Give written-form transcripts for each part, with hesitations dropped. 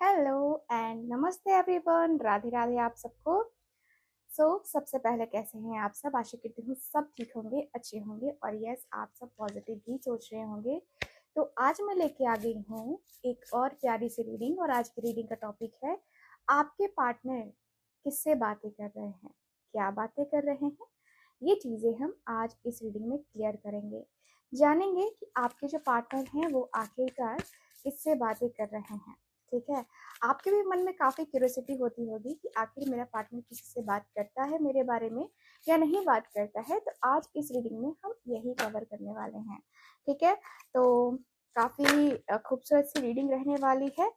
Hello and नमस्ते everyone, Radhe Radhe आप सबको। सबसे पहले कैसे हैं आप सब? आशा करती हूँ सब ठीक होंगे, अच्छे होंगे और यस आप सब पॉजिटिव ही सोच रहे होंगे। तो आज मैं लेके आ गई हूँ एक और प्यारी सी रीडिंग और आज की रीडिंग का टॉपिक है आपके पार्टनर किससे बातें कर रहे हैं, क्या बातें कर रहे हैं। ये चीज़ें हम आज इस रीडिंग में क्लियर करेंगे, जानेंगे कि आपके जो पार्टनर हैं वो आखिरकार किससे बातें कर रहे हैं। ठीक है, आपके भी मन में काफ़ी क्यूरियोसिटी होती होगी कि आखिर मेरा पार्टनर किसी से बात करता है मेरे बारे में या नहीं बात करता है। तो आज इस रीडिंग में हम यही कवर करने वाले हैं। ठीक है, तो काफ़ी खूबसूरत सी रीडिंग रहने वाली है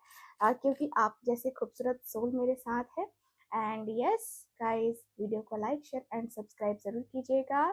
क्योंकि आप जैसे खूबसूरत सोल मेरे साथ है। एंड यस गाइस, वीडियो को लाइक शेयर एंड सब्सक्राइब जरूर कीजिएगा।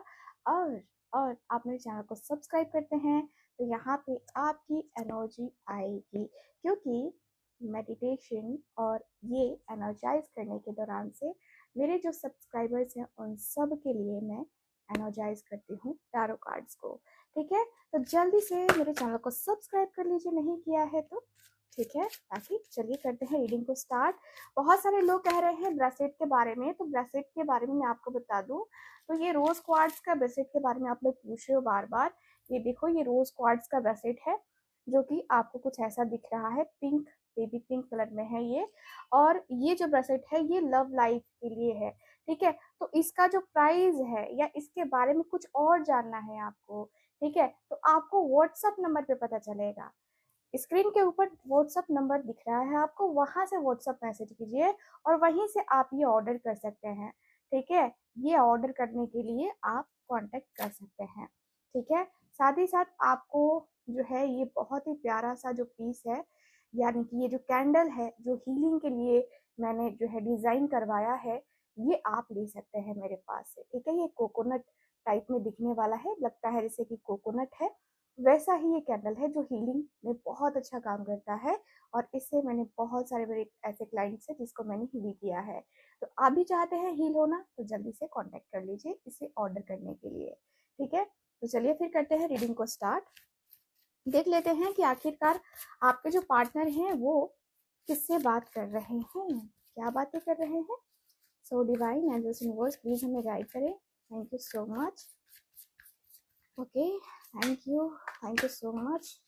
और और आप मेरे चैनल को सब्सक्राइब करते हैं तो यहाँ पे आपकी एनर्जी आएगी, क्योंकि मेडिटेशन और ये एनर्जाइज करने के दौरान से मेरे जो सब्सक्राइबर्स हैं उन सब के लिए मैं एनर्जाइज करती हूँ टैरो कार्ड्स को। ठीक है, तो जल्दी से मेरे चैनल को सब्सक्राइब कर लीजिए नहीं किया है तो। ठीक है, ताकि चलिए करते हैं रीडिंग को स्टार्ट। बहुत सारे लोग कह रहे हैं ब्रेसलेट के बारे में, तो ब्रेसलेट के बारे में मैं आपको बता दूं तो ये रोज क्वार्ट्ज का ब्रेसलेट के बारे में आप लोग पूछ रहे हो बार बार। ये देखो, ये रोज क्वार्ट्ज का ब्रेसलेट है जो कि आपको कुछ ऐसा दिख रहा है, पिंक बेबी पिंक कलर में है ये। और ये जो ब्रेसलेट है ये लव लाइफ के लिए है। ठीक है, तो इसका जो प्राइस है या इसके बारे में कुछ और जानना है आपको, ठीक है, तो आपको व्हाट्सअप नंबर पे पता चलेगा। स्क्रीन के ऊपर व्हाट्सअप नंबर दिख रहा है आपको, वहां से व्हाट्सअप मैसेज कीजिए और वहीं से आप ये ऑर्डर कर सकते हैं। ठीक है, ये ऑर्डर करने के लिए आप कांटेक्ट कर सकते हैं। ठीक है, साथ ही साथ आपको जो है ये बहुत ही प्यारा सा जो पीस है, यानी कि ये जो कैंडल है जो हीलिंग के लिए मैंने जो है डिजाइन करवाया है, ये आप ले सकते हैं मेरे पास से। ठीक है, ये कोकोनट टाइप में दिखने वाला है, लगता है जैसे कि कोकोनट है, वैसा ही ये कैंडल है जो हीलिंग में बहुत अच्छा काम करता है। और इससे मैंने बहुत सारे मेरे ऐसे क्लाइंट्स हैं जिसको मैंने हील किया है। तो आप भी चाहते हैं हील होना तो जल्दी से कांटेक्ट कर लीजिए इसे ऑर्डर करने के लिए। ठीक है, तो चलिए फिर करते हैं रीडिंग को स्टार्ट। देख लेते हैं कि आखिरकार आपके जो पार्टनर हैं वो किससे बात कर रहे हैं, क्या बातें कर रहे हैं। So divine angels universe please हमें गाइड करें। Thank you so much. Okay, thank you so much.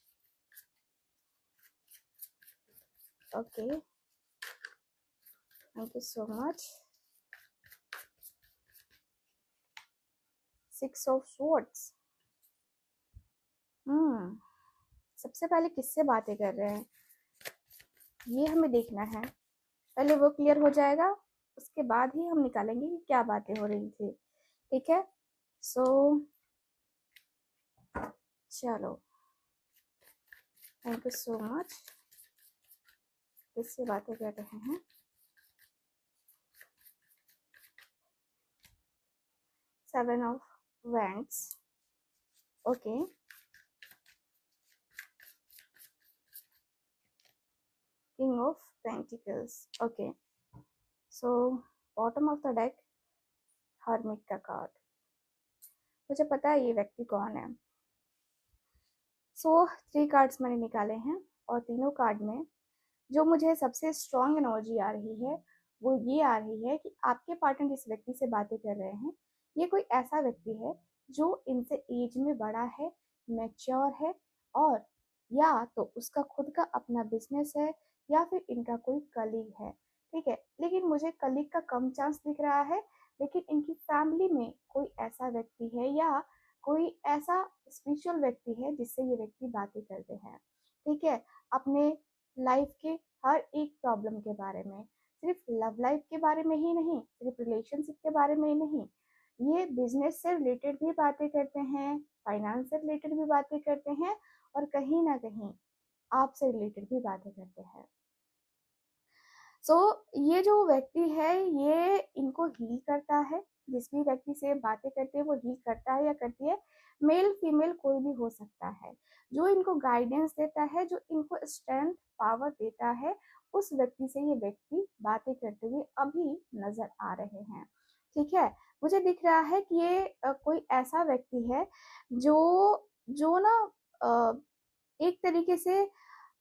Okay, thank you so much. 6 of swords. सबसे पहले किससे बातें कर रहे हैं ये हमें देखना है, पहले वो क्लियर हो जाएगा, उसके बाद ही हम निकालेंगे कि क्या बातें हो रही थी। ठीक है, सो चलो, थैंक यू सो मच। किससे बातें कर रहे हैं? 7 of wands. Okay, king of pentacles. Okay, so bottom of the deck, hermit का कार्ड। मुझे पता है ये व्यक्ति कौन है। सो 3 कार्ड्स मैंने निकाले हैं और तीनों कार्ड में जो मुझे सबसे स्ट्रॉन्ग एनर्जी आ रही है वो ये आ रही है कि आपके पार्टनर जिस व्यक्ति से बातें कर रहे हैं ये कोई ऐसा व्यक्ति है जो इनसे एज में बड़ा है, मैच्योर है, और या तो उसका खुद का अपना बिजनेस है या फिर इनका कोई कलीग है। ठीक है, लेकिन मुझे कलीग का कम चांस दिख रहा है, लेकिन इनकी फैमिली में कोई ऐसा व्यक्ति है या कोई ऐसा स्पिरिचुअल व्यक्ति है जिससे ये व्यक्ति बातें करते हैं। ठीक है, अपने लाइफ के हर एक प्रॉब्लम के बारे में, सिर्फ लव लाइफ के बारे में ही नहीं, सिर्फ रिलेशनशिप के बारे में ही नहीं, ये बिजनेस से रिलेटेड भी बातें करते हैं, फाइनेंस से रिलेटेड भी बातें करते हैं और कहीं ना कहीं आपसे रिलेटेड भी बातें करते हैं। सो ये जो व्यक्ति है ये इनको हील करता है, जिस भी व्यक्ति से बातें करते हैं वो हील करता है या करती है, मेल फीमेल कोई भी हो सकता है। जो इनको गाइडेंस देता है, जो इनको स्ट्रेंथ पावर देता है, उस व्यक्ति से ये व्यक्ति बातें करते हुए अभी नजर आ रहे हैं। ठीक है, मुझे दिख रहा है कि ये कोई ऐसा व्यक्ति है जो जो ना एक तरीके से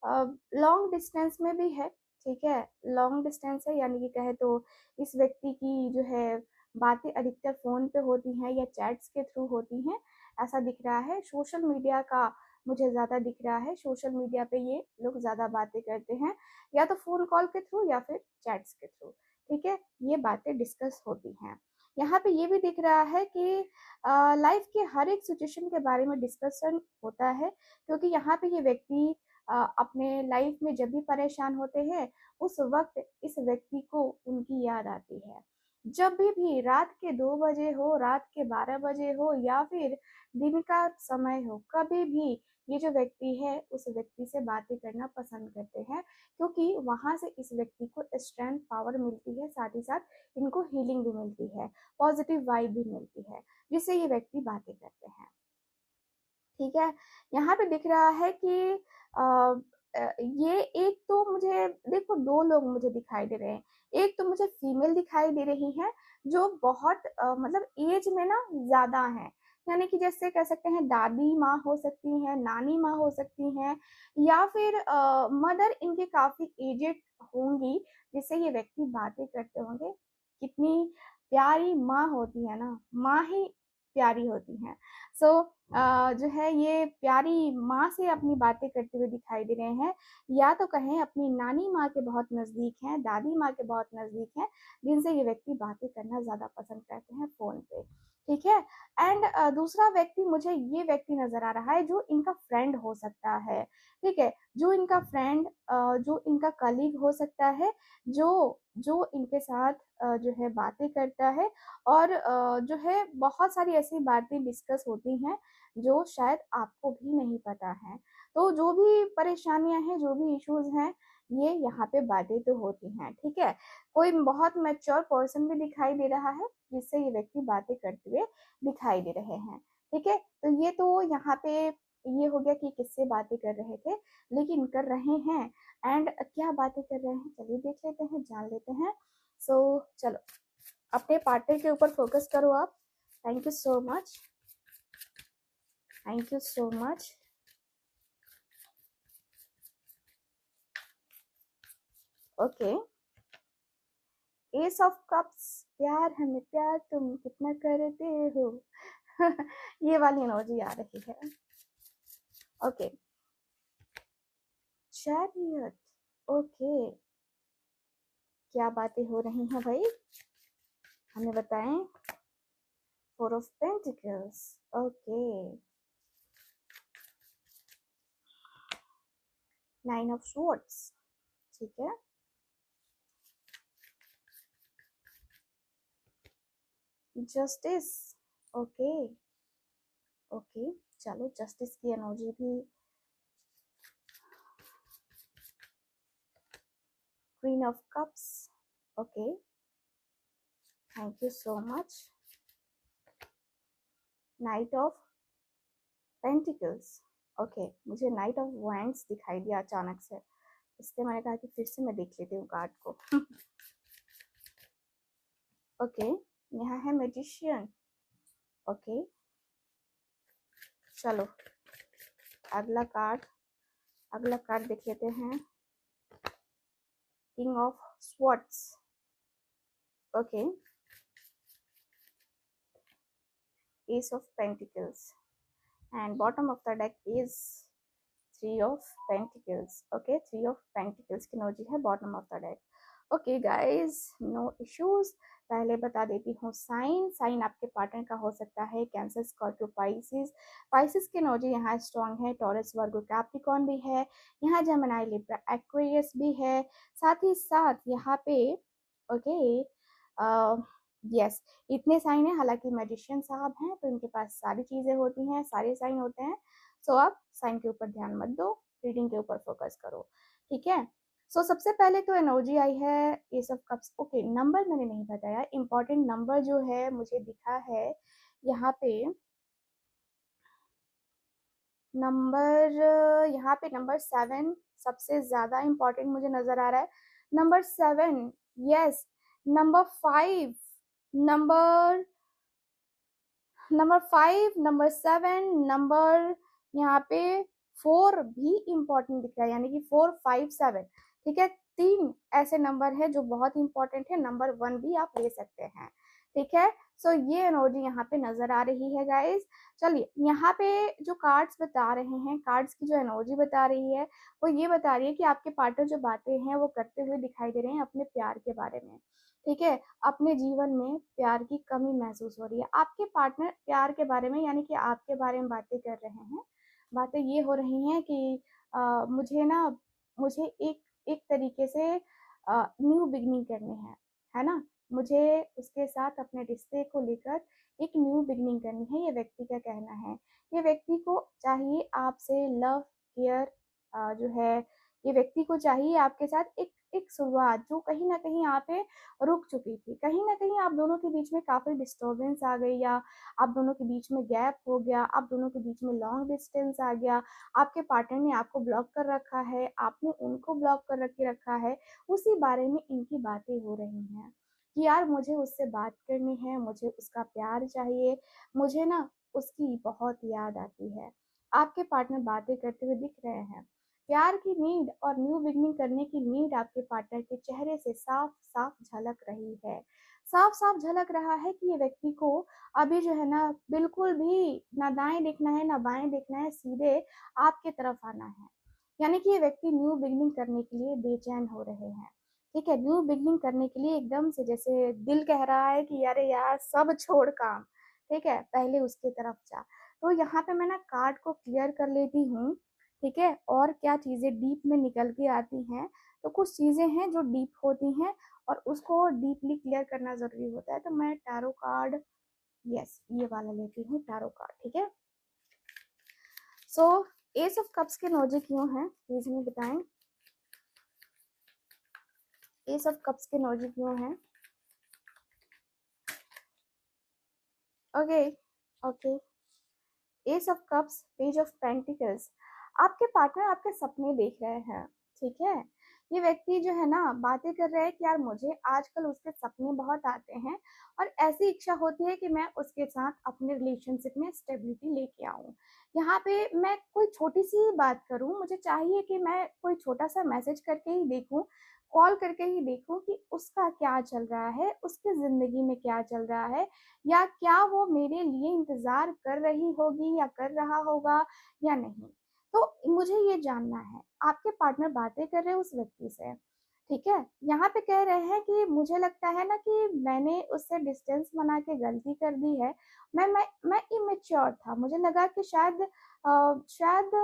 लॉन्ग डिस्टेंस में भी है। ठीक है, लॉन्ग डिस्टेंस है, यानी कि कहे तो इस व्यक्ति की जो है बातें अधिकतर फोन पे होती हैं या चैट्स के थ्रू होती हैं, ऐसा दिख रहा है। सोशल मीडिया का मुझे ज्यादा दिख रहा है, सोशल मीडिया पे ये लोग ज्यादा बातें करते हैं, या तो फोन कॉल के थ्रू या फिर चैट्स के थ्रू, ठीक है, ये बातें डिस्कस होती हैं। यहाँ पे ये भी दिख रहा है कि लाइफ के हर एक सिचुएशन के बारे में डिस्कशन होता है, क्योंकि यहाँ पे ये व्यक्ति अपने लाइफ में जब भी परेशान होते हैं उस वक्त इस व्यक्ति को उनकी याद आती है। जब भी रात के 2 बजे हो, रात के 12 बजे हो, या फिर दिन का समय हो, कभी भी ये जो व्यक्ति है उस व्यक्ति से बातें करना पसंद करते हैं, क्योंकि वहां से इस व्यक्ति को स्ट्रेंथ पावर मिलती है, साथ ही साथ इनको हीलिंग भी मिलती है, पॉजिटिव वाइब भी मिलती है, जिससे ये व्यक्ति बातें करते हैं। ठीक है, यहाँ पे दिख रहा है कि ये एक तो मुझे देखो 2 लोग मुझे दिखाई दे रहे हैं। एक तो मुझे फीमेल दिखाई दे रही है जो बहुत मतलब एज में ना ज्यादा है, यानी कि जैसे कह सकते हैं दादी माँ हो सकती हैं, नानी माँ हो सकती हैं, या फिर मदर इनके काफी एजेड होंगी, जिससे ये व्यक्ति बातें करते होंगे। कितनी प्यारी माँ होती है ना, माँ ही प्यारी होती हैं। सो जो है ये प्यारी माँ से अपनी बातें करते हुए दिखाई दे रहे हैं, या तो कहें अपनी नानी माँ के बहुत नजदीक हैं, दादी माँ के बहुत नजदीक हैं, जिनसे ये व्यक्ति बातें करना ज्यादा पसंद करते हैं फोन पे। ठीक है, एंड दूसरा व्यक्ति मुझे ये व्यक्ति नजर आ रहा है जो इनका फ्रेंड हो सकता है। ठीक है, जो इनका फ्रेंड, जो इनका कलीग हो सकता है, जो जो इनके साथ जो है बातें करता है, और जो है बहुत सारी ऐसी बातें डिस्कस होती हैं जो शायद आपको भी नहीं पता है। तो जो भी परेशानियां हैं, जो भी इश्यूज हैं, ये यहाँ पे बातें तो होती हैं। ठीक है, कोई बहुत मैच्योर पर्सन भी दिखाई दे रहा है जिससे ये व्यक्ति बातें करते हुए दिखाई दे रहे हैं। ठीक है, तो ये तो यहाँ पे ये हो गया कि किससे बातें कर रहे थे, लेकिन कर रहे हैं, एंड क्या बातें कर रहे हैं चलिए देख लेते हैं, जान लेते हैं। सो चलो अपने पार्टनर के ऊपर फोकस करो आप। Thank you so much, thank you so much. Okay, S of cups, प्यार हमें प्यार तुम कितना करते हो ये वाली एनर्जी आ रही है। ओके, चैरियट, ओके, क्या बातें हो रही हैं भाई, हमें बताएं। 4 of pentacles, okay, 9 of swords, ठीक है, जस्टिस, ओके, ओके, चलो जस्टिस की एनर्जी भी। Queen of cups, okay, thank you so much. Night of pentacles, okay, मुझे नाइट ऑफ वैंड्स दिखाई दिया अचानक से, इसलिए मैंने कहा कि फिर से मैं देख लेती हूँ कार्ड को ओके, यहाँ है मैजिशियन, ओके, चलो अगला कार्ड देख लेते हैं। King of swords, okay, S of pentacles, and bottom of the deck is 3 of Pentacles, okay, 3 of Pentacles की एनर्जी है bottom of the deck. Okay guys, no issues. पहले बता देती हूँ साइन आपके पार्टनर का हो सकता है कैंसर, स्कॉर्पियो, पाइसिस की एनर्जी यहाँ स्ट्रॉन्ग है, टॉरस, वर्गो, कैप्रिकॉर्न भी है, यहाँ जेमिनी, लिब्रा, एक्वेरियस भी है, साथ ही साथ यहाँ पे ओके यस इतने साइन है। हालांकि मैजिशियन साहब हैं तो इनके पास सारी चीजें होती हैं, सारे साइन होते हैं। सो आप साइन के ऊपर ध्यान मत दो, रीडिंग के ऊपर फोकस करो, ठीक है। सो सबसे पहले तो एनर्जी आई है S of cups. Okay, number मैंने नहीं बताया, इंपॉर्टेंट नंबर जो है मुझे दिखा है यहाँ पे नंबर, यहाँ पे नंबर 7 सबसे ज्यादा इंपॉर्टेंट मुझे नजर आ रहा है। Number 7, yes, number 5, number 5, number 7, number यहाँ पे 4 भी इम्पोर्टेंट दिख रहा है, यानी कि 4, 5, 7, ठीक है। 3 ऐसे नंबर है जो बहुत इंपॉर्टेंट है, नंबर 1 भी आप ले सकते हैं, ठीक है। सो ये एनर्जी यहाँ पे नजर आ रही है गाइस। चलिए यहाँ पे जो कार्ड्स बता रहे हैं, कार्ड्स की जो एनर्जी बता रही है वो ये बता रही है कि आपके पार्टनर जो बातें हैं वो करते हुए दिखाई दे रहे हैं अपने प्यार के बारे में, ठीक है। अपने जीवन में प्यार की कमी महसूस हो रही है, आपके पार्टनर प्यार के बारे में यानी कि आपके बारे में बातें कर रहे हैं। बातें ये हो रही हैं कि मुझे एक एक तरीके से न्यू बिगनिंग करनी है ना। मुझे उसके साथ अपने रिश्ते को लेकर एक न्यू बिगनिंग करनी है, ये व्यक्ति का कहना है। ये व्यक्ति को चाहिए आपसे लव केयर, जो है ये व्यक्ति को चाहिए आपके साथ एक एक शुरुआत जो कहीं ना कहीं यहाँ पे रुक चुकी थी। कहीं ना कहीं आप दोनों के बीच में काफी डिस्टर्बेंस आ गई, या आप दोनों के बीच में गैप हो गया, आप दोनों के बीच में लॉन्ग डिस्टेंस आ गया, आपके पार्टनर ने आपको ब्लॉक कर रखा है, आपने उनको ब्लॉक कर के रखा है। उसी बारे में इनकी बातें हो रही हैं कि यार मुझे उससे बात करनी है, मुझे उसका प्यार चाहिए, मुझे ना उसकी बहुत याद आती है। आपके पार्टनर बातें करते हुए दिख रहे हैं। प्यार की नीड और न्यू बिगनिंग करने की नीड आपके पार्टनर के चेहरे से साफ साफ झलक रही है। साफ साफ झलक रहा है कि ये व्यक्ति को अभी जो है ना बिल्कुल भी ना दाएं देखना है ना बाएं देखना है, सीधे आपके तरफ आना है। यानी कि ये व्यक्ति न्यू बिगनिंग करने के लिए बेचैन हो रहे हैं, ठीक है। न्यू बिगनिंग करने के लिए एकदम से जैसे दिल कह रहा है कि अरे यार सब छोड़ काम, ठीक है, पहले उसके तरफ जा। तो यहाँ पे मैं ना कार्ड को क्लियर कर लेती हूँ, ठीक है। और क्या चीजें डीप में निकल के आती हैं, तो कुछ चीजें हैं जो डीप होती हैं और उसको डीपली क्लियर करना जरूरी होता है। तो मैं टैरो कार्ड, यस ये वाला लेती हूँ टैरो कार्ड, ठीक है। सो एस ऑफ कप्स के एनर्जी क्यों है प्लीज हमें बताएं। एस ऑफ कप्स के एनर्जी क्यों है? Okay okay, S of cups, page of pentacles. आपके पार्टनर आपके सपने देख रहे हैं, ठीक है। ये व्यक्ति जो है ना बातें कर रहे हैं कि यार मुझे आजकल उसके सपने बहुत आते हैं और ऐसी इच्छा होती है कि मैं उसके साथ अपने रिलेशनशिप में स्टेबिलिटी लेके आऊं। यहाँ पे मैं कोई छोटी सी बात करूं, मुझे चाहिए कि मैं कोई छोटा सा मैसेज करके ही देखूं, कॉल करके ही देखूं कि उसका क्या चल रहा है, उसके जिंदगी में क्या चल रहा है, या क्या वो मेरे लिए इंतजार कर रही होगी या कर रहा होगा या नहीं। तो मुझे ये जानना है। आपके पार्टनर बातें कर रहे हैं उस व्यक्ति से, ठीक है। यहाँ पे कह रहे हैं कि मुझे लगता है ना कि मैंने उससे डिस्टेंस बना के गलती कर दी है। मैं इमेच्योर था, मुझे लगा कि शायद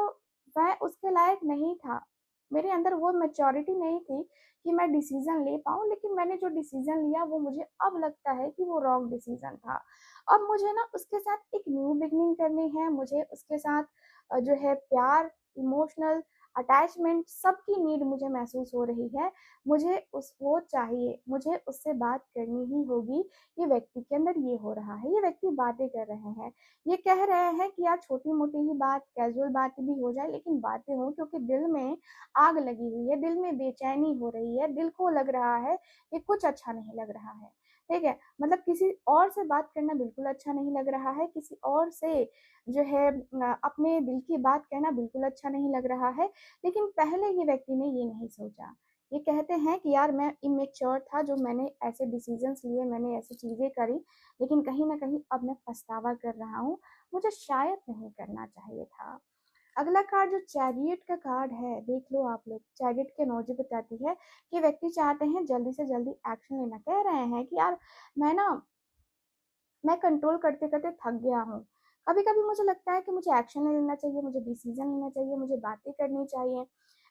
वह उसके लायक नहीं था। मेरे अंदर वो मैच्योरिटी नहीं थी कि मैं डिसीजन ले पाऊं, लेकिन मैंने जो डिसीजन लिया वो मुझे अब लगता है कि वो रॉन्ग डिसीजन था। अब मुझे ना उसके साथ एक न्यू बिगनिंग करनी है, मुझे उसके साथ जो है प्यार, इमोशनल अटैचमेंट सबकी नीड मुझे महसूस हो रही है। मुझे उस वो चाहिए, मुझे उससे बात करनी ही होगी। ये व्यक्ति के अंदर ये हो रहा है। ये व्यक्ति बातें कर रहे हैं, ये कह रहे हैं कि यार छोटी मोटी ही बात, कैजुअल बात भी हो जाए लेकिन बातें हो, क्योंकि दिल में आग लगी हुई है, दिल में बेचैनी हो रही है, दिल को लग रहा है कि कुछ अच्छा नहीं लग रहा है, ठीक है। मतलब किसी और से बात करना बिल्कुल अच्छा नहीं लग रहा है, किसी और से जो है अपने दिल की बात कहना बिल्कुल अच्छा नहीं लग रहा है। लेकिन पहले ये व्यक्ति ने ये नहीं सोचा। ये कहते हैं कि यार मैं इमेच्योर था, जो मैंने ऐसे डिसीजंस लिए, मैंने ऐसी चीजें करी, लेकिन कहीं ना कहीं अब मैं पछतावा कर रहा हूँ, मुझे शायद नहीं करना चाहिए था। अगला कार्ड जो चैरियट का कार्ड है, देख लो आप लोग। चैरियट की एनर्जी बताती है कि व्यक्ति चाहते हैं जल्दी से जल्दी एक्शन लेना। कह रहे हैं कि यार मैं ना मैं कंट्रोल करते करते थक गया हूँ। कभी कभी मुझे लगता है कि मुझे एक्शन लेना चाहिए, मुझे डिसीजन लेना चाहिए, मुझे बातें करनी चाहिए।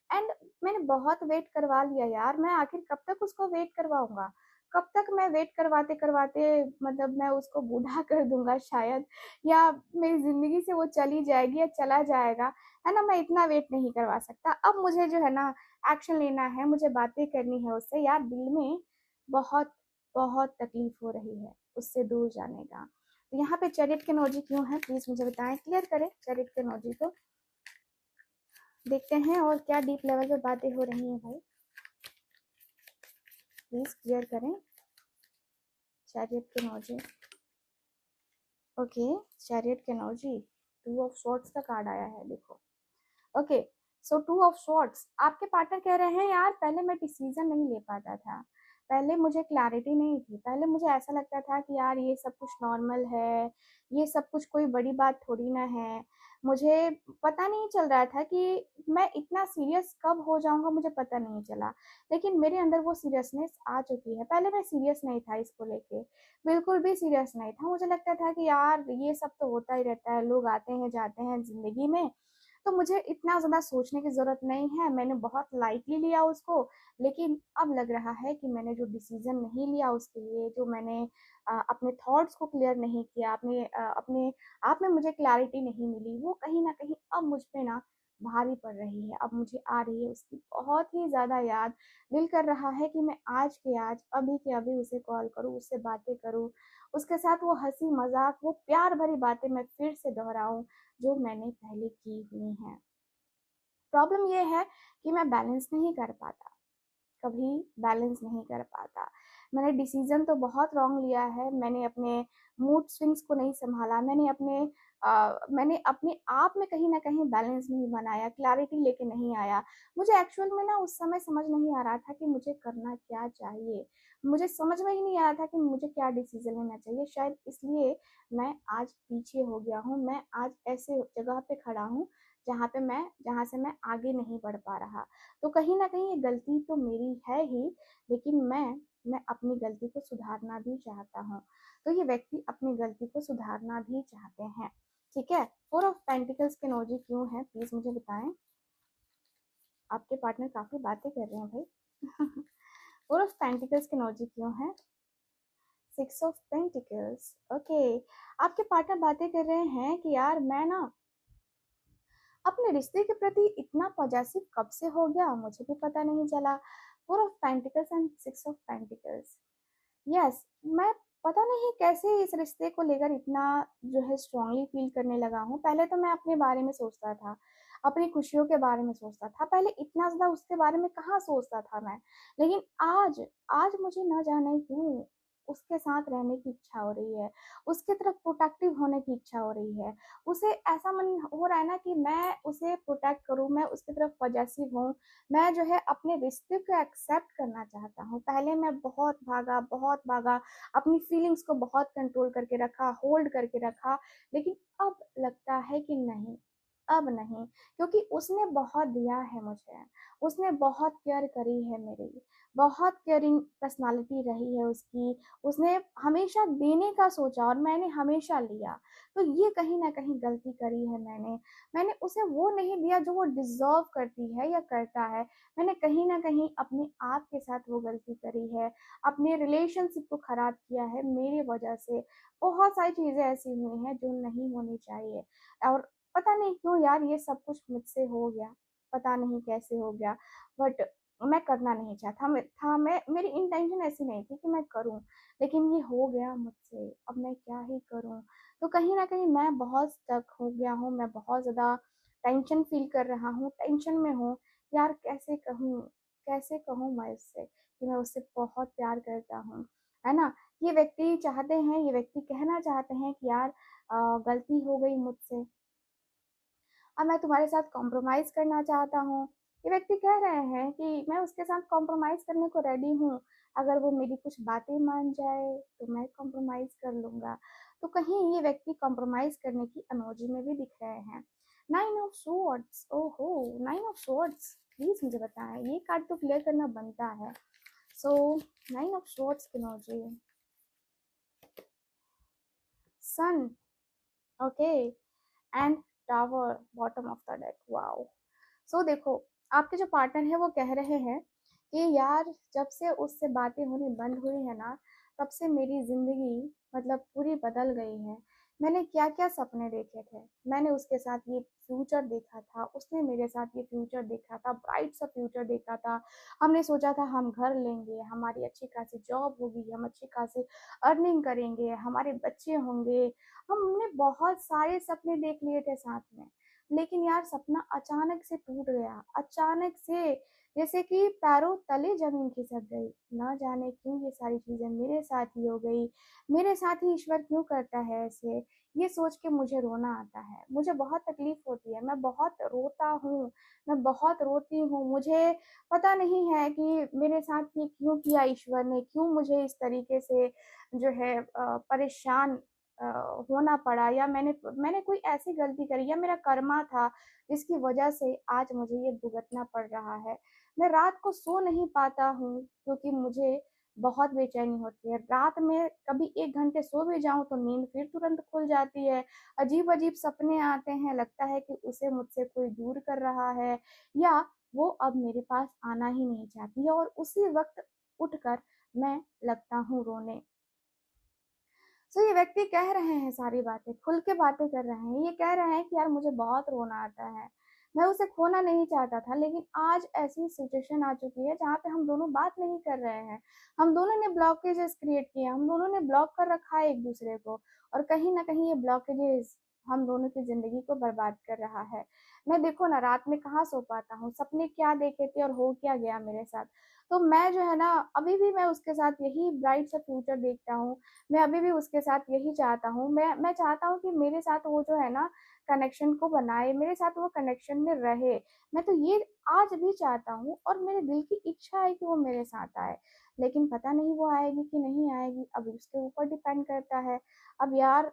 एंड मैंने बहुत वेट करवा लिया यार, मैं आखिर कब तक उसको वेट करवाऊंगा? कब तक मैं वेट करवाते करवाते मतलब मैं उसको बूढ़ा कर दूंगा शायद, या मेरी जिंदगी से वो चली जाएगी या चला जाएगा, है ना। मैं इतना वेट नहीं करवा सकता। अब मुझे जो है ना एक्शन लेना है, मुझे बातें करनी है उससे। यार दिल में बहुत बहुत तकलीफ हो रही है उससे दूर जाने का। तो यहाँ पे चैरियट की एनर्जी क्यों है प्लीज मुझे बताएं, क्लियर करें चैरियट की एनर्जी को। देखते हैं और क्या डीप लेवल पे बातें हो रही हैं भाई, प्लीज क्लियर करें चैरियट की एनर्जी। ओके, चैरियट की एनर्जी, 2 ऑफ स्वॉर्ड्स का कार्ड आया है, देखो। Okay, so two of shorts, आपके पार्टनर कह रहे हैं यार पहले मैं डिसीजन नहीं ले पाता था, पहले मुझे क्लैरिटी नहीं थी, पहले मुझे ऐसा लगता था कि यार ये सब कुछ नॉर्मल है, ये सब कुछ कोई बड़ी बात थोड़ी ना है, मुझे पता नहीं चल रहा था कि मैं इतना सीरियस कब हो जाऊंगा, मुझे पता नहीं चला। लेकिन मेरे अंदर वो सीरियसनेस आ चुकी है, पहले मैं सीरियस नहीं था इसको लेके, बिल्कुल भी सीरियस नहीं था, मुझे लगता था कि यार ये सब तो होता ही रहता है, लोग आते हैं जाते हैं जिंदगी में, तो मुझे इतना ज़्यादा सोचने की ज़रूरत नहीं है, मैंने बहुत लाइटली लिया उसको। लेकिन अब लग रहा है कि मैंने जो डिसीजन नहीं लिया उसके लिए, जो मैंने अपने थॉट्स को क्लियर नहीं किया, अपने आप में मुझे क्लैरिटी नहीं मिली, वो कहीं ना कहीं अब मुझ पे ना भारी पड़ रही है, अब मुझे आ रही है उसकी बहुत ही ज़्यादा याद। दिल कर रहा है कि मैं आज के आज अभी के अभी उसे कॉल करूँ, उससे बातें करूँ, उसके साथ वो हंसी मजाक, वो प्यार भरी बातें मैं फिर से दोहराऊं जो मैंने पहले की हुई हैं। प्रॉब्लम ये है कि मैं बैलेंस नहीं कर पाता, कभी बैलेंस नहीं कर पाता। मैंने डिसीजन तो बहुत रॉन्ग लिया है, मैंने अपने मूड स्विंग्स को नहीं संभाला, मैंने अपने आप में कहीं ना कहीं बैलेंस नहीं बनाया, क्लैरिटी लेके नहीं आया। मुझे एक्चुअल में ना उस समय समझ नहीं आ रहा था कि मुझे करना क्या चाहिए, मुझे समझ में ही नहीं आ रहा था कि मुझे क्या डिसीजन लेना चाहिए। शायद इसलिए मैं आज पीछे हो गया हूँ, मैं आज ऐसे जगह पे खड़ा हूँ जहाँ से मैं आगे नहीं बढ़ पा रहा। तो कहीं ना कहीं ये गलती तो मेरी है ही, लेकिन मैं अपनी गलती को सुधारना भी चाहता हूँ। तो ये व्यक्ति अपनी गलती को सुधारना भी चाहते हैं। ठीक है, फोर ऑफ पेंटिकल्स के एनर्जी क्यों है प्लीज मुझे बताएं। आपके पार्टनर काफी बातें कर रहे हैं भाई। फोर ऑफ पेंटिकल्स की एनर्जी क्यों है। Six of pentacles, okay. आपके पार्टनर बातें कर रहे हैं कि यार मैं ना अपने रिश्ते के प्रति इतना पॉजिटिव कब से हो गया मुझे भी पता नहीं चला। Four of pentacles and six of pentacles, yes. मैं पता नहीं कैसे इस रिश्ते को लेकर इतना जो है स्ट्रांगली फील करने लगा हूँ। पहले तो मैं अपने बारे में सोचता था, अपनी खुशियों के बारे में सोचता था, पहले इतना ज्यादा उसके बारे में कहाँ सोचता था मैं। लेकिन आज आज मुझे ना जाने क्यों उसके साथ रहने की इच्छा हो रही है, उसके तरफ प्रोटेक्टिव होने की इच्छा हो रही है। उसे ऐसा मन हो रहा है ना कि मैं उसे प्रोटेक्ट करूं, मैं उसकी तरफ पॉजिटिव हूँ, मैं जो है अपने रिश्ते को एक्सेप्ट करना चाहता हूँ। पहले मैं बहुत भागा, अपनी फीलिंग्स को बहुत कंट्रोल करके रखा, होल्ड करके रखा। लेकिन अब लगता है कि नहीं, अब नहीं, क्योंकि उसने बहुत दिया है मुझे, उसने बहुत केयर करी है मेरी, बहुत केयरिंग पर्सनालिटी रही है उसकी, उसने हमेशा देने का सोचा और मैंने हमेशा लिया। तो ये कहीं ना कहीं गलती करी है मैंने उसे वो नहीं दिया जो वो डिजर्व करती है या करता है। मैंने कहीं ना कहीं अपने आप के साथ वो गलती करी है, अपने रिलेशनशिप को खराब किया है मेरी वजह से। बहुत सारी चीजें ऐसी हुई हैं जो नहीं होनी चाहिए, और पता नहीं क्यों यार ये सब कुछ मुझसे हो गया, पता नहीं कैसे हो गया। बट मैं करना नहीं चाहता मैं मेरी इंटेंशन ऐसी नहीं थी कि मैं करूं, लेकिन ये हो गया मुझसे, अब मैं क्या ही करूं। तो कहीं ना कहीं मैं बहुत स्टक हो गया हूँ, मैं बहुत ज्यादा टेंशन फील कर रहा हूँ, टेंशन में हूँ। यार कैसे कहूँ मैं इससे कि मैं उससे बहुत प्यार करता हूँ, है ना। ये व्यक्ति कहना चाहते हैं कि यार गलती हो गई मुझसे, अब मैं तुम्हारे साथ कॉम्प्रोमाइज करना चाहता हूँ। ये व्यक्ति कह रहे हैं कि मैं उसके साथ कॉम्प्रोमाइज करने को रेडी हूँ, अगर वो मेरी कुछ बातें मान जाए तो मैं कॉम्प्रोमाइज कर लूंगा। तो कहीं ये व्यक्ति कॉम्प्रोमाइज करने की एनर्जी में भी दिख रहे हैं। नाइन ऑफ स्वॉर्ड्स, ओहो, नाइन ऑफ स्वॉर्ड्स, प्लीज मुझे बताएं, ये कार्ड तो क्लियर करना बनता है। सो नाइन ऑफ स्वॉर्ड्स की energy, sun, okay, and tower bottom of the deck, wow. So देखो, आपके जो पार्टनर है वो कह रहे हैं कि यार जब से उससे बातें होनी बंद हुई है ना, तब से मेरी जिंदगी मतलब पूरी बदल गई है। मैंने क्या क्या सपने देखे थे, मैंने उसके साथ ये फ्यूचर देखा था, उसने मेरे साथ ये फ्यूचर देखा था, ब्राइट सा फ्यूचर देखा था। हमने सोचा था हम घर लेंगे, हमारी अच्छी खासी जॉब होगी, हम अच्छी खासी अर्निंग करेंगे, हमारे बच्चे होंगे। हमने बहुत सारे सपने देख लिए थे साथ में। लेकिन यार सपना अचानक से टूट गया, अचानक से जैसे कि पैरों तले जमीन खिसक गई। ना जाने क्यों ये सारी चीजें मेरे साथ ही हो गई, मेरे साथ ही ईश्वर क्यों करता है ऐसे। ये सोच के मुझे रोना आता है, मुझे बहुत तकलीफ होती है, मैं बहुत रोता हूँ, मैं बहुत रोती हूँ। मुझे पता नहीं है कि मेरे साथ ये क्यों किया ईश्वर ने, क्यों मुझे इस तरीके से जो है परेशान अ, होना पड़ा, या मैंने मैंने कोई ऐसी गलती करी, या मेरा कर्मा था जिसकी वजह से आज मुझे ये भुगतना पड़ रहा है। मैं रात को सो नहीं पाता हूँ क्योंकि मुझे बहुत बेचैनी होती है। रात में कभी 1 घंटे सो भी जाऊं तो नींद फिर तुरंत खुल जाती है। अजीब अजीब सपने आते हैं, लगता है कि उसे मुझसे कोई दूर कर रहा है, या वो अब मेरे पास आना ही नहीं चाहती है। और उसी वक्त उठकर मैं लगता हूँ रोने। तो ये व्यक्ति कह रहे हैं सारी बातें, खुल के बातें कर रहे हैं। ये कह रहे हैं कि यार मुझे बहुत रोना आता है, मैं उसे खोना नहीं चाहता था, लेकिन आज ऐसी सिचुएशन आ चुकी है जहाँ पे हम दोनों बात नहीं कर रहे हैं। हम दोनों ने ब्लॉकेजेस क्रिएट किए, हम दोनों ने ब्लॉक कर रखा है एक दूसरे को, और कहीं ना कहीं ये ब्लॉकेजेस हम दोनों की जिंदगी को बर्बाद कर रहा है। मैं देखो ना, रात में कहाँ सो पाता हूँ, सपने क्या देखे थे और हो क्या गया मेरे साथ। तो मैं जो है ना, अभी भी मैं उसके साथ यही ब्राइट सा फ्यूचर देखता हूँ। मैं अभी भी उसके साथ यही चाहता हूँ। मैं चाहता हूँ कि मेरे साथ वो जो है ना कनेक्शन को बनाए, मेरे साथ वो कनेक्शन में रहे। मैं तो ये आज भी चाहता हूँ, और मेरे दिल की इच्छा है कि वो मेरे साथ आए, लेकिन पता नहीं वो आएगी कि नहीं आएगी, अब उसके ऊपर डिपेंड करता है। अब यार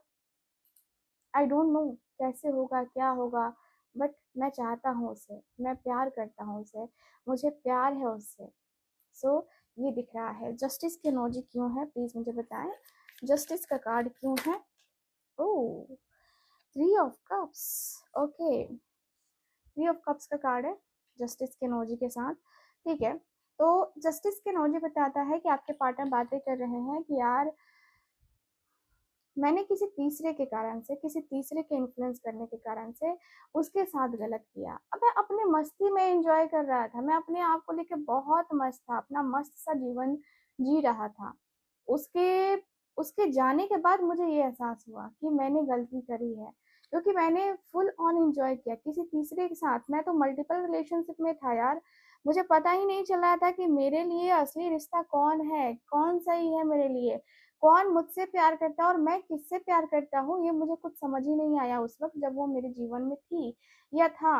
आई डोंट नो कैसे होगा, क्या होगा, बट मैं चाहता हूँ उसे, मैं प्यार करता हूँ उसे, मुझे प्यार है उससे। सो ये दिख रहा है। जस्टिस की एनर्जी क्यों है, प्लीज मुझे बताएं। जस्टिस का कार्ड क्यों है? ओह, 3 of cups. Okay, 3 of cups का कार्ड है जस्टिस की एनर्जी के साथ। ठीक है, तो जस्टिस की एनर्जी बताता है कि आपके पार्टनर बातें कर रहे हैं कि यार मैंने किसी तीसरे के कारण से, किसी तीसरे के इन्फ्लुएंस करने के कारण से उसके साथ गलत किया। अब मैं अपने मस्ती में एंजॉय कर रहा था, मैं अपने आप को लेके बहुत मस्त था, अपना मस्त सा जीवन जी रहा था। उसके उसके जाने के बाद मुझे ये एहसास हुआ कि मैंने गलती करी है, क्योंकि मैंने फुल ऑन एंजॉय किया किसी तीसरे के साथ। मैं तो मल्टीपल रिलेशनशिप में था यार, मुझे पता ही नहीं चल रहा था कि मेरे लिए असली रिश्ता कौन है, कौन सही है मेरे लिए, कौन मुझसे प्यार करता है और मैं किससे प्यार करता हूँ। ये मुझे कुछ समझ ही नहीं आया उस वक्त जब वो मेरे जीवन में थी या था।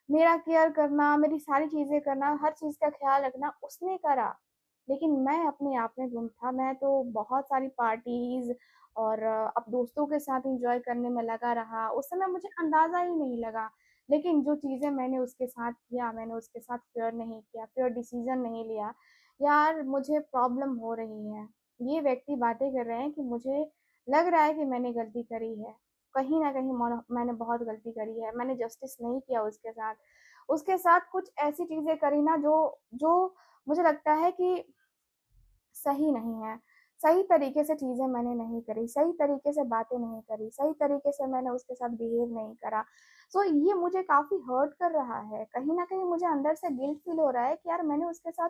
मेरा केयर करना, मेरी सारी चीजें करना, हर चीज का ख्याल रखना उसने करा, लेकिन मैं अपने आप में गुम था। मैं तो बहुत सारी पार्टीज और अब दोस्तों के साथ एंजॉय करने में लगा रहा, उस समय मुझे अंदाजा ही नहीं लगा। लेकिन जो चीजें मैंने उसके साथ किया, मैंने उसके साथ फेयर नहीं किया, फेयर डिसीजन नहीं लिया, यार मुझे प्रॉब्लम हो रही है। ये व्यक्ति बातें कर रहे हैं कि मुझे लग रहा है कि मैंने गलती करी है, कहीं ना कहीं मैंने बहुत गलती करी है, मैंने जस्टिस नहीं किया उसके साथ। उसके साथ कुछ ऐसी चीजें करी ना जो जो मुझे लगता है कि सही नहीं है। सही तरीके से चीजें मैंने नहीं करी, सही तरीके से बातें नहीं करी, सही तरीके से मैंने उसके साथ बिहेव नहीं करा। सो ये मुझे काफी हर्ट कर रहा है, कहीं ना कहीं मुझे अंदर से गिल्ट फील हो रहा है कि यार मैंने उसके साथ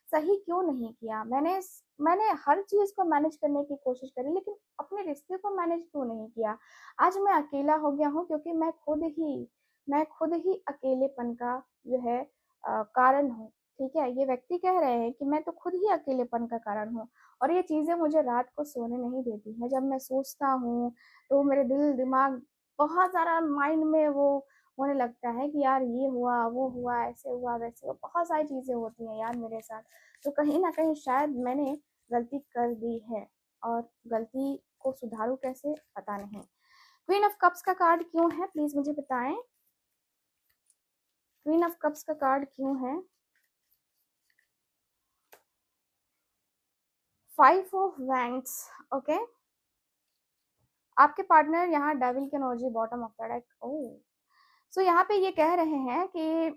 सही क्यों नहीं किया। मैंने हर चीज को मैनेज करने की कोशिश करी, लेकिन अपने रिश्ते को मैनेज क्यों नहीं किया। आज मैं अकेला हो गया हूँ क्योंकि मैं खुद ही अकेलेपन का जो है कारण हूँ। ठीक है, ये व्यक्ति कह रहे हैं कि मैं तो खुद ही अकेलेपन का कारण हूँ, और ये चीजें मुझे रात को सोने नहीं देती हैं। जब मैं सोचता हूँ तो मेरे दिल दिमाग बहुत सारा माइंड में वो होने लगता है कि यार ये हुआ, वो हुआ, ऐसे हुआ, वैसे हुआ, बहुत सारी चीजें होती हैं यार मेरे साथ। तो कहीं ना कहीं शायद मैंने गलती कर दी है, और गलती को सुधारू कैसे पता नहीं। क्वीन ऑफ कप्स का कार्ड क्यों है, प्लीज मुझे बताएं। क्वीन ऑफ कप्स का कार्ड क्यों है? 5 ऑफ वैंड्स। ओके, आपके पार्टनर यहाँ डेविल की energy bottom of the deck. Oh, so यहाँ पे ये कह रहे हैं कि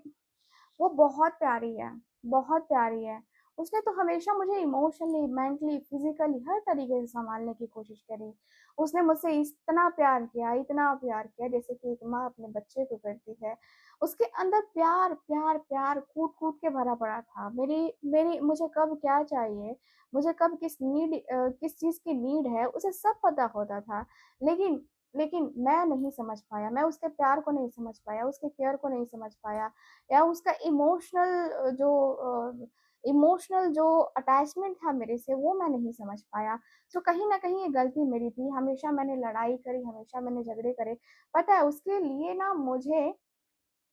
वो बहुत प्यारी है, बहुत प्यारी है। उसने तो हमेशा मुझे इमोशनली, मेंटली, फिजिकली हर तरीके से संभालने की कोशिश करी। उसने मुझसे इतना प्यार किया, इतना प्यार किया, जैसे कि एक माँ अपने बच्चे को करती है। उसके अंदर प्यार प्यार प्यार कूट कूट के भरा पड़ा था। मेरी मेरी मुझे कब क्या चाहिए, मुझे कब किस चीज की नीड है, उसे सब पता होता था। लेकिन लेकिन मैं नहीं समझ पाया, मैं उसके प्यार को नहीं समझ पाया, उसके केयर को नहीं समझ पाया, या उसका इमोशनल जो अटैचमेंट था मेरे से वो मैं नहीं समझ पाया। तो कहीं ना कहीं ये गलती मेरी थी। हमेशा मैंने लड़ाई करी, हमेशा मैंने झगड़े करे। पता है उसके लिए ना मुझे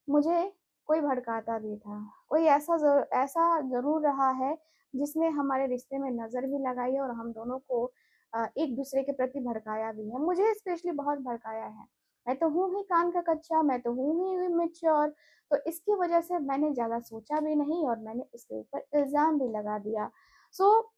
मुझे कोई भड़काता भी था, कोई ऐसा जरूर रहा है जिसने हमारे रिश्ते में नजर भी लगाई है और हम दोनों को एक दूसरे के प्रति भड़काया भी है। मुझे स्पेशली बहुत भड़काया है। मैं तो हूँ ही कान का कच्चा, मैं तो हूँ ही मेच्योर। तो इसकी वजह से मैंने ज्यादा सोचा भी नहीं और मैंने उसके ऊपर इल्जाम भी लगा दिया। सो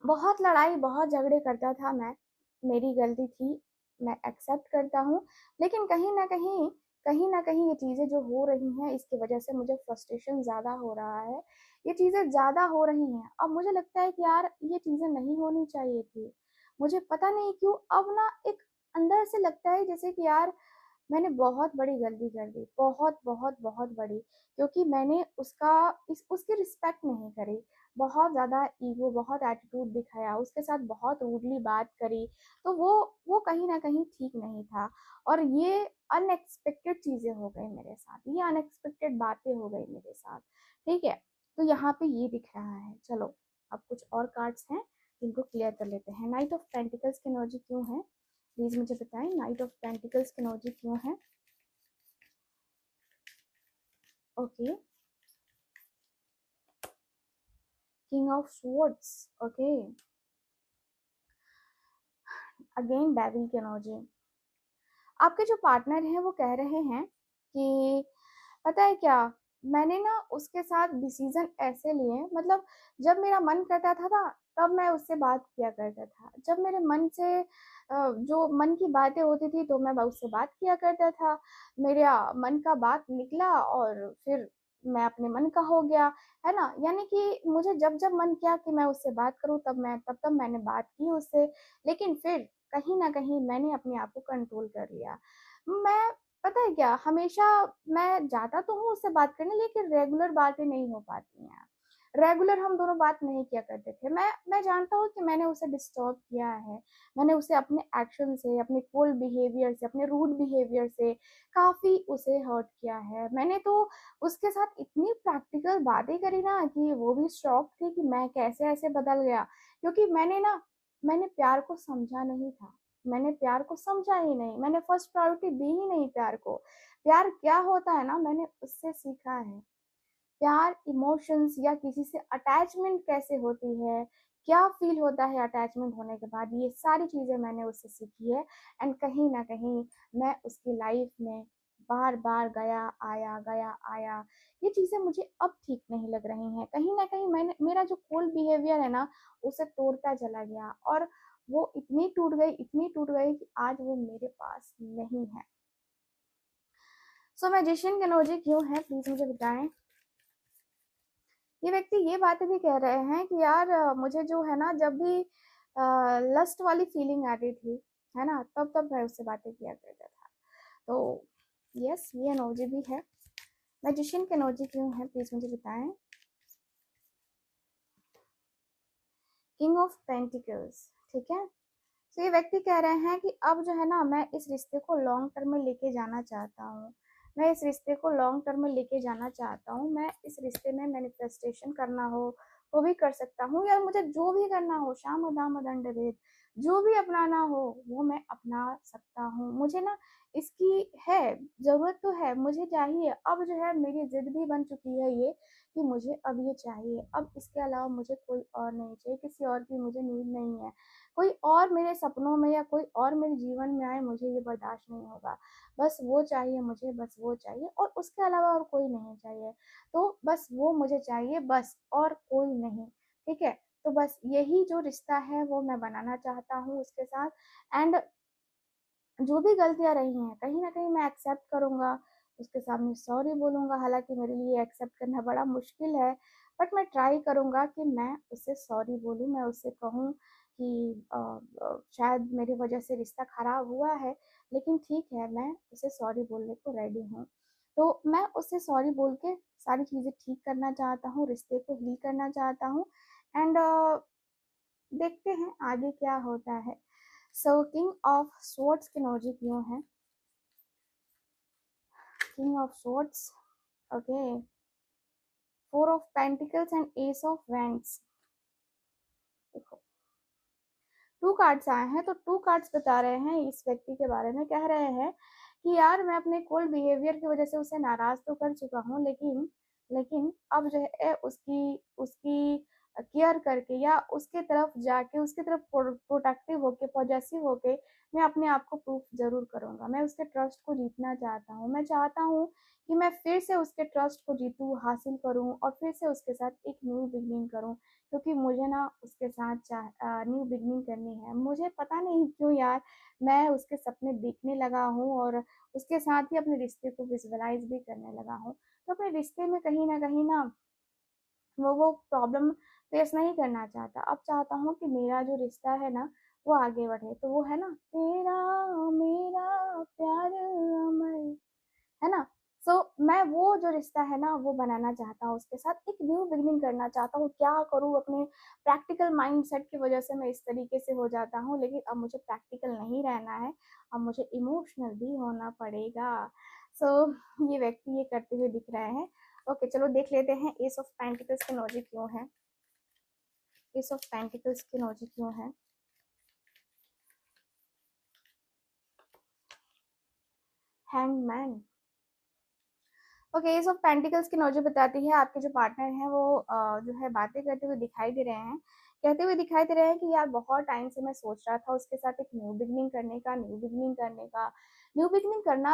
बहुत लड़ाई बहुत झगड़े करता था मैं, मेरी गलती थी, मैं एक्सेप्ट करता हूँ। लेकिन कहीं ना कहीं ये चीजें जो हो रही हैं इसकी वजह से मुझे फ्रस्ट्रेशन ज्यादा हो रहा है। ये चीजें ज्यादा हो रही हैं। अब मुझे लगता है कि यार ये चीजें नहीं होनी चाहिए थी। मुझे पता नहीं क्यों अब ना एक अंदर से लगता है जैसे कि यार मैंने बहुत बड़ी गलती कर दी, बहुत बहुत बहुत बड़ी। क्योंकि मैंने उसकी रिस्पेक्ट नहीं करी, बहुत ज्यादा ईगो, बहुत एटीट्यूड दिखाया, उसके साथ बहुत रूडली बात करी। तो वो कहीं ना कहीं ठीक नहीं था। और ये अनएक्सपेक्टेड चीजें हो गई मेरे साथ, ये अनएक्सपेक्टेड बातें हो गई मेरे साथ। ठीक है, तो यहाँ पे ये दिख रहा है। चलो अब कुछ और कार्ड्स हैं जिनको क्लियर कर लेते हैं। नाइट ऑफ पेंटिकल्स की एनर्जी क्यों है, प्लीज मुझे बताएं। नाइट ऑफ पेंटिकल्स की एनर्जी क्यों है? Okay, king of swords. Okay, again devil की एनर्जी। आपके जो पार्टनर हैं वो कह रहे हैं कि पता है क्या, मैंने ना उसके साथ डिसीजन ऐसे लिए, मतलब जब मेरा मन करता था ना तब मैं उससे बात किया करता था। जब मेरे मन से जो मन की बातें होती थी तो मैं उससे बात किया करता था। मेरा मन का बात निकला और फिर मैं अपने मन का हो गया, है ना। यानी कि मुझे जब जब मन किया कि मैं उससे बात करूं तब तब मैंने बात की उससे। लेकिन फिर कहीं ना कहीं मैंने अपने आप को कंट्रोल कर लिया। मैं, पता है क्या, हमेशा मैं जाता तो हूँ उससे बात करने, लेकिन रेगुलर बातें नहीं हो पाती हैं। रेगुलर हम दोनों बात नहीं किया करते थे। मैं जानता हूँ कि मैंने उसे डिस्टर्ब किया है। मैंने उसे अपने एक्शन से, अपने कोल्ड बिहेवियर से, अपने रूड बिहेवियर से काफी उसे हर्ट किया है। मैंने तो उसके साथ इतनी प्रैक्टिकल बातें करी ना कि वो भी शॉक थी कि मैं कैसे ऐसे बदल गया। क्योंकि मैंने प्यार को समझा नहीं था। मैंने प्यार को समझा ही नहीं, मैंने फर्स्ट प्रायोरिटी दी ही नहीं प्यार को। प्यार क्या होता है ना, मैंने उससे सीखा है। प्यार इमोशंस या किसी से अटैचमेंट कैसे होती है, क्या फील होता है अटैचमेंट होने के बाद, ये सारी चीजें मैंने उससे सीखी है। एंड कहीं ना कहीं मैं उसकी लाइफ में बार बार गया आया। ये चीजें मुझे अब ठीक नहीं लग रही हैं। कहीं ना कहीं मैंने मेरा जो कोल्ड बिहेवियर है ना उसे तोड़ता चला गया, और वो इतनी टूट गई कि आज वो मेरे पास नहीं है। सो मैजिशियन की एनर्जी क्यों है, प्लीज मुझे बताएं। ये व्यक्ति ये बातें भी कह रहे हैं कि यार मुझे जो है ना, जब भी लस्ट वाली फीलिंग आती थी, है ना, तब तब मैं उससे बातें किया करता था। तो यस, ये एनर्जी भी है। मैजिशियन की एनर्जी क्यों है, प्लीज मुझे बताएं। किंग ऑफ पेंटिकल्स, ठीक है। तो ये व्यक्ति कह रहे हैं कि अब जो है ना, मैं इस रिश्ते को लॉन्ग टर्म में लेके जाना चाहता हूँ। मैं इस रिश्ते को लॉन्ग टर्म में लेके जाना चाहता हूँ। मैं इस रिश्ते में मैनिफेस्टेशन करना हो वो भी कर सकता हूँ, या मुझे जो भी करना हो, शाम दाम दंड भेद, जो भी अपनाना हो वो मैं अपना सकता हूँ। मुझे ना इसकी है, जरूरत तो है, मुझे चाहिए। अब जो है मेरी जिद भी बन चुकी है ये, कि मुझे अब ये चाहिए। अब इसके अलावा मुझे कोई और नहीं चाहिए, किसी और की मुझे नीड नहीं है। कोई और मेरे सपनों में या कोई और मेरे जीवन में आए, मुझे ये बर्दाश्त नहीं होगा। बस वो चाहिए मुझे, बस वो चाहिए, और उसके अलावा और कोई नहीं चाहिए। तो बस वो मुझे चाहिए, बस, और कोई नहीं। ठीक है, तो बस यही जो रिश्ता है वो मैं बनाना चाहता हूँ उसके साथ। एंड जो भी गलतियां रही हैं कहीं ना कहीं मैं एक्सेप्ट करूंगा, उसके सामने सॉरी बोलूंगा। हालांकि मेरे लिए एक्सेप्ट करना बड़ा मुश्किल है, बट मैं ट्राई करूंगा कि मैं उससे सॉरी बोलूं। मैं उससे कहूं कि शायद मेरी वजह से रिश्ता खराब हुआ है, लेकिन ठीक है, मैं उसे सॉरी बोलने को रेडी हूँ। तो मैं उससे सॉरी बोल के सारी चीज़ें ठीक करना चाहता हूँ, रिश्ते को हील करना चाहता हूँ। एंड देखते हैं आगे क्या होता है। सो किंग ऑफ स्वॉर्ड्स की एनर्जी क्यों है? King of swords, okay, four of pentacles and S of wands. देखो, टू कार्ड्स आए हैं, तो टू कार्ड्स बता रहे हैं इस व्यक्ति के बारे में, कह रहे हैं कि यार मैं अपने कोल्ड बिहेवियर की वजह से उसे नाराज तो कर चुका हूँ, लेकिन अब जो है उसकी उसकी केयर करके या उसके तरफ जाके, उसके तरफ प्रोटेक्टिव होके, पॉजेसिव होके मैं अपने आप को प्रूफ जरूर करूंगा। मैं उसके ट्रस्ट को जीतना चाहता हूँ। मैं चाहता हूँ कि मैं फिर से उसके ट्रस्ट को जीतूं, हासिल करूं और फिर से उसके साथ एक न्यू बिगनिंग करूं, क्योंकि मुझे ना उसके साथ न्यू बिगनिंग करनी है। मुझे पता नहीं क्यों यार, मैं उसके सपने देखने लगा हूँ और उसके साथ ही अपने रिश्ते को विजुअलाइज भी करने लगा हूँ। तो अपने रिश्ते में कहीं ना वो प्रॉब्लम फेस नहीं करना चाहता। अब चाहता हूँ कि मेरा जो रिश्ता है ना वो आगे बढ़े। तो वो है ना, तेरा मेरा प्यार अमर, है ना। सो मैं वो जो रिश्ता है ना वो बनाना चाहता हूँ, उसके साथ एक न्यू बिगनिंग करना चाहता हूँ। क्या करूँ, अपने प्रैक्टिकल माइंडसेट की वजह से मैं इस तरीके से हो जाता हूँ, लेकिन अब मुझे प्रैक्टिकल नहीं रहना है, अब मुझे इमोशनल भी होना पड़ेगा। ये व्यक्ति ये करते हुए दिख रहे हैं। ओके, चलो देख लेते हैं एस ऑफ पेंटिकल्स की एनर्जी क्यों है। एस ऑफ पेंटिकल्स की एनर्जी क्यों है? Hangman. Okay, S of pentacles की एनर्जी बताती है आपके जो पार्टनर हैं वो जो है बातें करते हुए दिखाई दे रहे हैं, कहते हुए दिखाई दे रहे हैं कि यार बहुत टाइम से मैं सोच रहा था उसके साथ एक न्यू बिगनिंग करना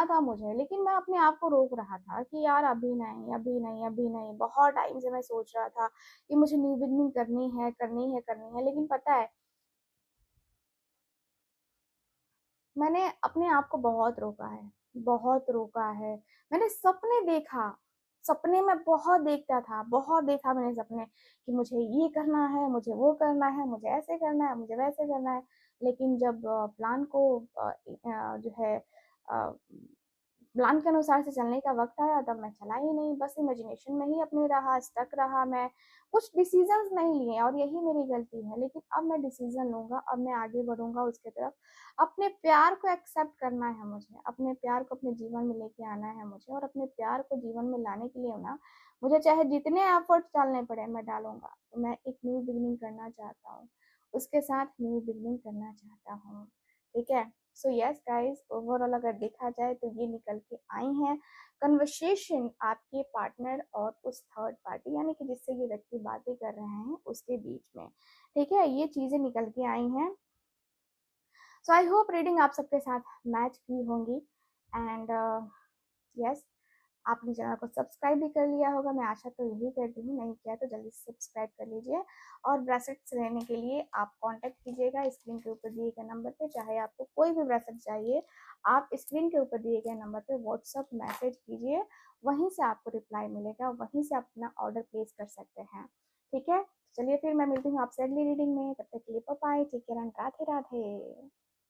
था मुझे, लेकिन मैं अपने आप को रोक रहा था कि यार अभी नहीं, अभी नहीं, अभी नहीं। बहुत टाइम से मैं सोच रहा था कि मुझे न्यू बिगनिंग करनी है, करनी है, करनी है, लेकिन पता है मैंने अपने आप को बहुत रोका है, बहुत रोका है। मैंने सपने देखा, सपने में बहुत देखता था, बहुत देखा मैंने सपने कि मुझे ये करना है, मुझे वो करना है, मुझे ऐसे करना है, मुझे वैसे करना है। लेकिन जब प्लान को जो है प्लान के अनुसार से चलने का वक्त आया, तब मैं चला ही नहीं, बस इमेजिनेशन में ही अपने रहा, स्टक रहा। मैं कुछ डिसीजंस नहीं लिए और यही मेरी गलती है। लेकिन अब मैं डिसीजन लूंगा, अब मैं आगे बढ़ूंगा उसके तरफ। अपने प्यार को एक्सेप्ट करना है मुझे, अपने प्यार को अपने जीवन में लेके आना है मुझे, और अपने प्यार को जीवन में लाने के लिए ना मुझे चाहे जितने एफर्ट्स डालने पड़े मैं डालूंगा। तो मैं एक न्यू बिगनिंग करना चाहता हूँ, उसके साथ न्यू बिगनिंग करना चाहता हूँ। ठीक है। सो यस गाइस, ओवरऑल अगर देखा जाए तो ये निकल के आई हैं कन्वर्सेशन आपके पार्टनर और उस थर्ड पार्टी, यानी कि जिससे ये व्यक्ति बातें कर रहे हैं उसके बीच में। ठीक है, ये चीजें निकल के आई हैं। सो आई होप रीडिंग आप सबके साथ मैच की होंगी। एंड यस, आपने चैनल को सब्सक्राइब भी कर लिया होगा, मैं आशा तो यही करती हूँ। नहीं किया तो जल्दी से सब्सक्राइब कर लीजिए। और ब्रेसलेट्स लेने के लिए आप कांटेक्ट कीजिएगा स्क्रीन के ऊपर दिए गए नंबर पे। चाहे आपको कोई भी ब्रेसलेट चाहिए, आप स्क्रीन के ऊपर दिए गए नंबर पे व्हाट्सअप मैसेज कीजिए, वहीं से आपको रिप्लाई मिलेगा, वहीं से आप अपना ऑर्डर प्लेस कर सकते हैं। ठीक है, चलिए फिर मैं मिलती हूँ आपसे अगली रीडिंग में। तब तक के लिए bye bye, take care and Radhe Radhe.